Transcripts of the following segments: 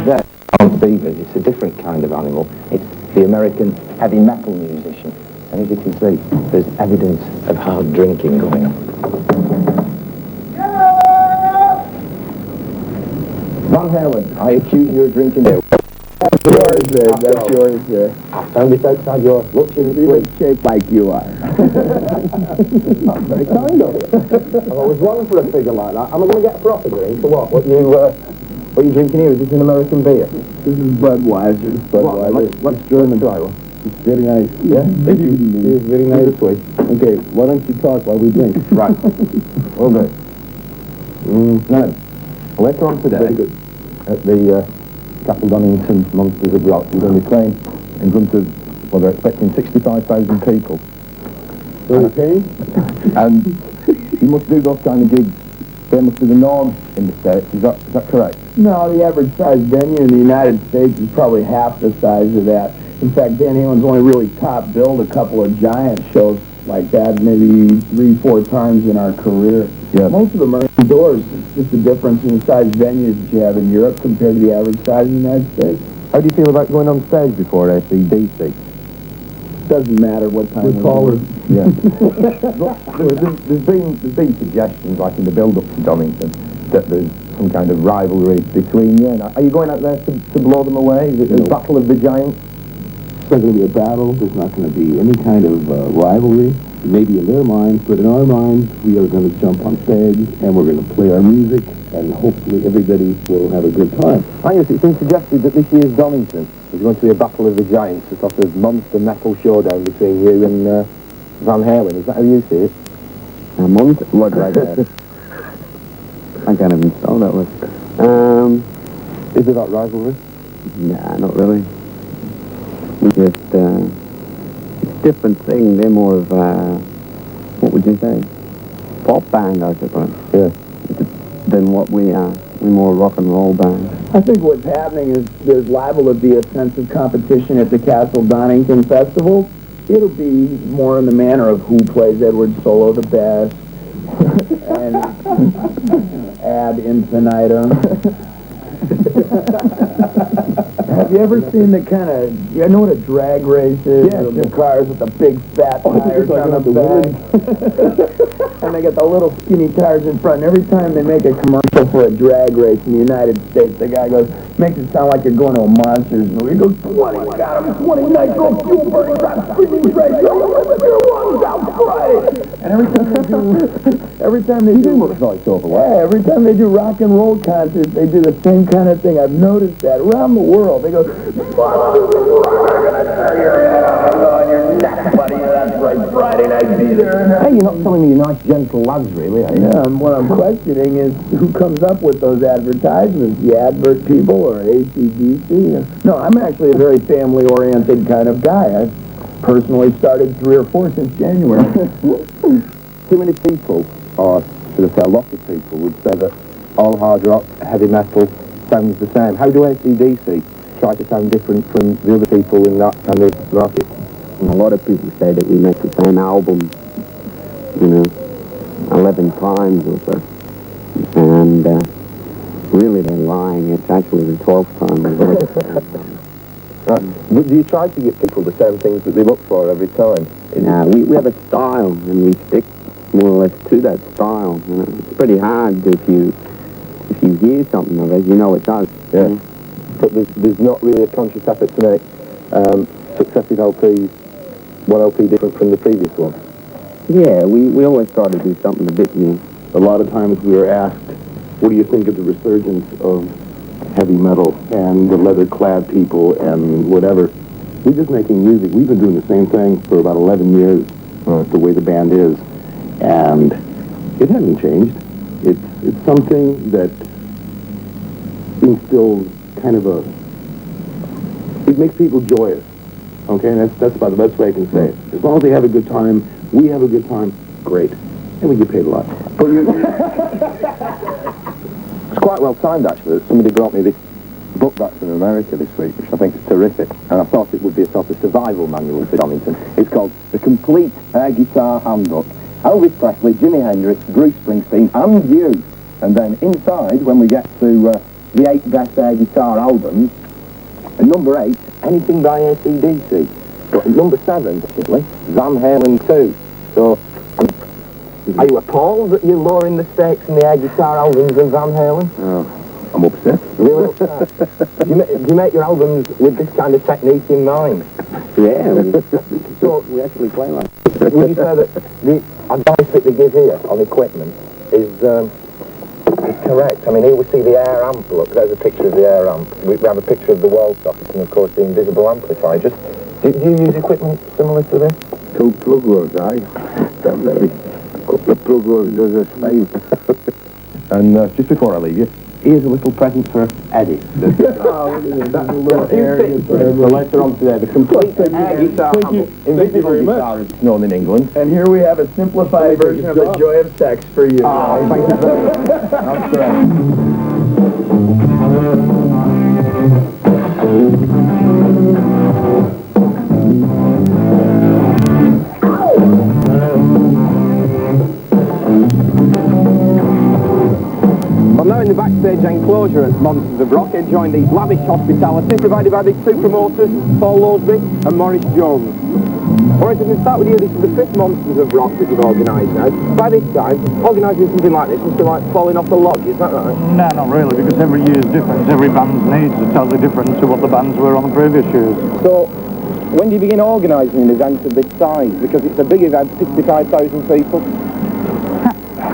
There aren't beavers, it's a different kind of animal. It's the American heavy metal musician. And as you can see, there's evidence of hard drinking going on. Van Halen, I accuse you of drinking beer. That's yours there, that's yours there. I found it outside your luxury suite. Shaped like you are. That's very kind of you. I've always longed for a figure like that. Am I going to get a proper drink or what? What are you drinking here? Is this an American beer? This is Budweiser. What's German? Try one. It's very nice. Yeah? Thank you. It's very nice. Okay, why don't you talk while we drink? Right. Okay. Now, later on today, at the Castle Donington Monsters of Rock, we're going to be playing in front of, well, they're expecting 65,000 people. Okay. And you must do those kind of gigs. They must be the norm in the States. Is that correct? No, the average size venue in the United States is probably half the size of that. In fact, Van Halen's only really top billed a couple of giant shows like that, maybe 3-4 times in our career. Yeah. Most of them are indoors. It's just the difference in the size venues that you have in Europe compared to the average size in the United States. How do you feel about going on stage before AC/DC? Doesn't matter what time We're taller. Yeah. there's been suggestions, like in the build-up to Donington, that there's some kind of rivalry between you. Are you going out there to blow them away? Is it a battle of the giants? It's not going to be a battle. There's not going to be any kind of rivalry. Maybe in their minds, but in our minds, we are going to jump on stage and we're going to play our music, and hopefully everybody will have a good time. Yes, it's been suggested that this year's Donington is going to be a battle of the giants, a sort of monster metal showdown between you and Van Halen. Is that how you see it? A monster? What like that? I can't even spell that word. Is there that rivalry? Nah, not really. We just, it's a different thing. They're more of, what would you say? Pop band, I suppose. Yeah. Than what we are. We're more rock and roll band. I think what's happening is there's liable to be a sense of competition at the Castle Donington Festival. It'll be more in the manner of who plays Edward's solo the best, and ad infinitum. Have you ever seen the kind of, you know what a drag race is? Yeah, the cars with the big fat tires on the back. And they got the little skinny tires in front. And every time they make a commercial for a drag race in the United States, the guy goes, makes it sound like you're going to a Monsters movie. He goes, 20, we got him, 20 nitro fuel burning, got screaming race, your lungs out Friday. And every time they do rock and roll concerts, they do the same kind of thing. I've noticed that around the world. They go, we're gonna tear your head off on your neck, buddy. That's right, Friday night, be there. Hey, you're not telling me you're nice, gentle lads, really, are you? Yeah, and what I'm questioning is who comes up with those advertisements, the advert people or AC/DC? No, I'm actually a very family-oriented kind of guy. I've personally started 3 or 4 since January. Too many people, or should I say a lot of people, would say that all hard rock, heavy metal sounds the same. How do AC/DC try to sound different from the other people in that kind of market? And a lot of people say that we make the same album, 11 times or so. And really they're lying. It's actually the 12th time we've ever done. Right. But do you try to give people the same things that they look for every time? We have a style, and we stick more or less to that style. It's pretty hard if you hear something of it, you know it does. Yeah. But there's not really a conscious effort to make successive LPs, one LP different from the previous one. Yeah, we always try to do something a bit new. A lot of times we are asked, what do you think of the resurgence of heavy metal and the leather-clad people and whatever? We're just making music. We've been doing the same thing for about 11 years, the way the band is, and it hasn't changed. It's something that instills kind of it makes people joyous, okay? And that's about the best way I can say it. As long as they have a good time, we have a good time, great. And we get paid a lot. But it's quite well timed, actually, that somebody brought me this book back from America this week, which I think is terrific, and I thought it would be a sort of survival manual for Donington. It's called The Complete Air Guitar Handbook. Elvis Presley, Jimi Hendrix, Bruce Springsteen, and you. And then inside, when we get to the 8 best air guitar albums. And number 8, anything by AC/DC. But number 7, actually, Van Halen 2. So, are you appalled that you're lowering the stakes in the air guitar albums than Van Halen? Oh, I'm upset. Really upset. do you make your albums with this kind of technique in mind? Yeah, so we actually play like Would you say that the advice that they give here on equipment is correct? I mean, here we see the air amp. Look, there's a picture of the air amp. We have a picture of the wall socket and, of course, the invisible amplifier. Just, do you use equipment similar to this? 2 plug rods, aye. Definitely. A couple of plug rods does us fine. And just before I leave you, here's a little present for Eddie. Oh, that's a little area. So later on today, the complete air guitar, invisible guitar is known in England. And here we have a simplified version of The Joy of Sex for you. Oh, thank you very much. That's great. Well, now in the backstage enclosure at Monsters of Rock, enjoying the lavish hospitality provided by the 2 promoters, Paul Losby and Maurice Jones. Alright, if we start with you, this is the 5th Monsters of Rock that you've organised now. By this time, organising something like this must be like falling off a log, is that right? No, not really, because every year is different. Every band's needs are totally different to what the bands were on the previous years. So, when do you begin organising an event of this size? Because it's a big event, 65,000 people.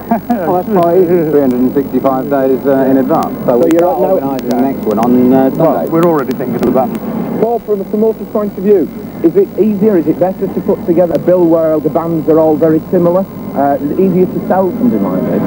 Well, that's quite easy, 365 days in advance. So we're you're now organising the next one on Sunday. Well, we're already thinking of the band. Paul, from a promoter's point of view, is it easier, is it better to put together a bill where the bands are all very similar? Is it easier to sell something like this?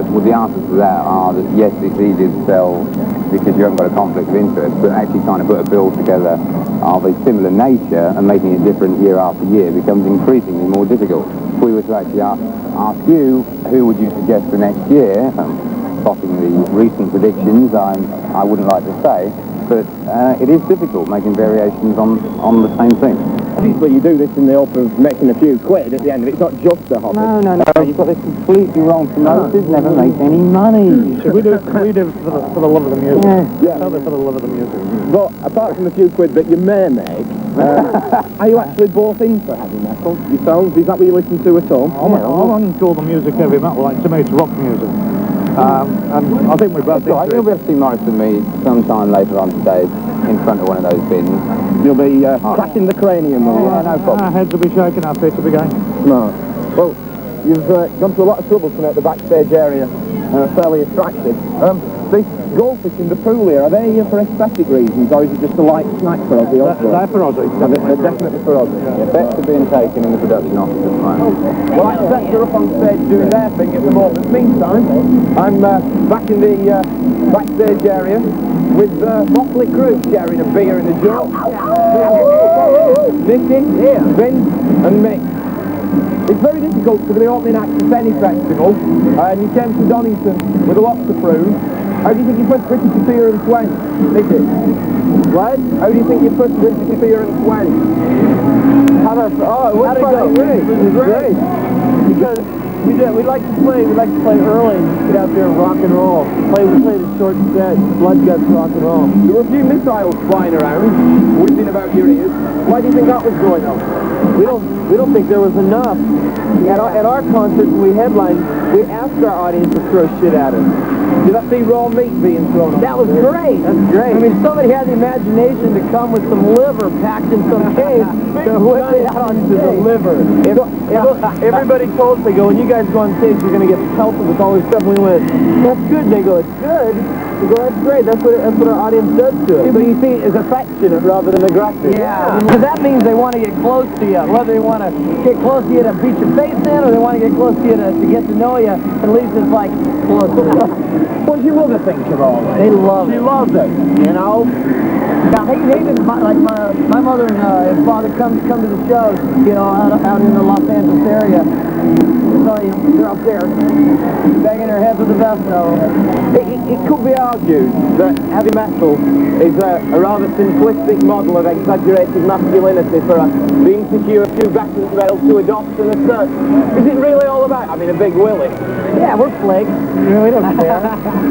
Well, the answers to that are that yes, it's easier to sell because you haven't got a conflict of interest, but actually trying to put a bill together of a similar nature and making it different year after year becomes increasingly more difficult. If we were to actually ask you, who would you suggest for next year, spotting the recent predictions, I wouldn't like to say, but it is difficult making variations on the same thing. Obviously you do this in the hope of making a few quid at the end of it, it's not just a hobby. No, you've got this completely wrong. Promoters never make any money. We do it for the love of the music. Yeah. Totally for the love of the music. But apart from the few quid that you may make, are you actually bought into heavy metal yourselves? Is that what you listen to at home? I wouldn't call the music heavy metal. Like, to me, it's rock music. And I think we're both Right, you'll be able to see Morris and me sometime later on today in front of one of those bins. You'll be cracking the cranium. Yeah, no problem. Our heads will be shaking, our feet will be going. Smart. Well, you've gone to a lot of trouble to make the backstage area fairly attractive. The goldfish in the pool here, are they here for aesthetic reasons, or is it just a light snack for us? They're for us. They're definitely for us. Yeah, bets are being taken in the production office at the moment. Well, our sets are up on stage doing their thing at the moment. Meantime, I'm back in the backstage area with Mötley Crüe sharing a beer in the jar. Nicky, Vince and Mick. It's very difficult to be the opening act of any festival, and you came to Donington with a lot to prove. How do you think you put British Sophia and Swen, Nicky? What? How do you think you put British Sophia and Swen? It was great. It was great. Because we like to play early, get out there and rock and roll. We played a short set, blood guts rock and roll. There were a few missiles flying around, whizzing about your ears. Why do you think that was going on? We don't think there was enough. At our concerts when we headlined, we asked our audience to throw shit at us. Did I see raw meat being thrown on? That was great. That's great. I mean, somebody had the imagination to come with some liver packed in some case to whip it out on stage. The liver. Everybody told us, they go, when you guys go on stage, you're going to get pelted with all this stuff. And we went, that's good. And they go, it's good. We go, that's great. That's what our audience does to us. So you see it as affectionate rather than aggressive. Yeah. Because that means they want to get close to you. Whether they want to get close to you to beat your face in, or they want to get close to you to get to know you. At least it's like close. What does your mother think of all this? They love She it. loves it, you know? Yeah, my mother and father come to the shows, you know, out in the Los Angeles area. They're up there, banging their heads with the best of them. It could be argued that heavy metal is a rather simplistic model of exaggerated masculinity for the insecure pubescent male to adopt and assert. Is it really all about having a big willy? Yeah, we're flakes. We don't care.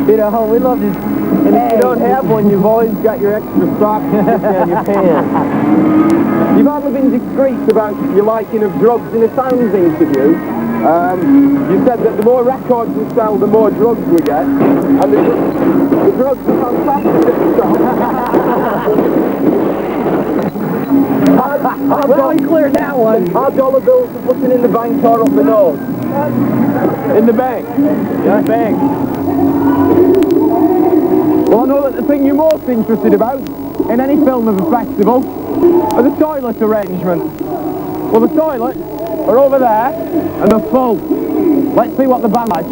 You know, we love this. And if you don't have one, you've always got your extra socks down your pants. You've hardly been discreet about your liking of drugs in a Sounds interview. You said that the more records we sell, the more drugs we get. And the drugs are fantastic at the top. Well, we cleared that one. Our dollar bills are looking in the bank or up the nose? In the bank. Yeah, bank. Well, I know that the thing you're most interested about in any film of a festival are the toilet arrangements. Well, the toilets are over there and they're full. Let's see what the band like,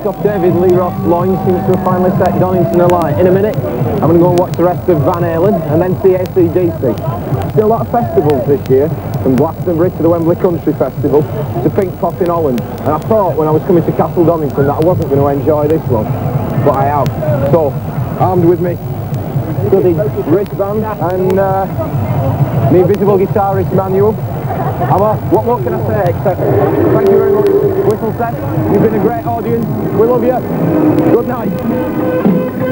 Off David Lee Roth's loins seems to have finally set Donington alight. In a minute, I'm going to go and watch the rest of Van Halen and then see AC/DC. Still a lot of festivals this year. from Glastonbury to the Wembley Country Festival to Pink Pop in Holland. And I thought when I was coming to Castle Donington that I wasn't going to enjoy this one, but I have. So, armed with me bloody wristband and the invisible guitarist manual. What more can I say except thank you very much, Whistle Set. You've been a great audience. We love you. Good night.